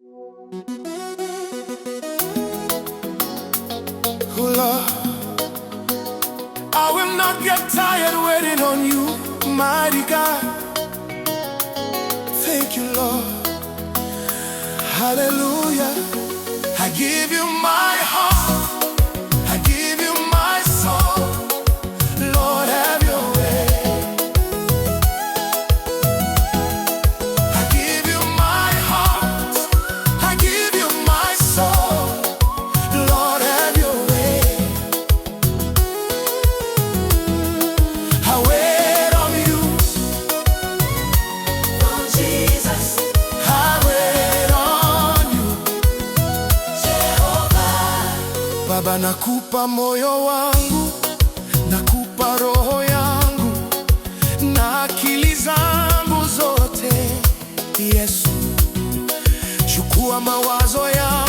Oh Lord, I will not get tired waiting on you, mighty God. Thank you, Lord. Hallelujah. I give you my heart, I give you my soul. Lord, have your way. I give you my heart, I give you my soul. Lord, have your way. I wait on you, Oh Jesus, I wait on you. Jehovah. Baba, nakupa moyo wangu, nakupa roho yangu na akili zangu zote. Yesu, chukua mawazo yangu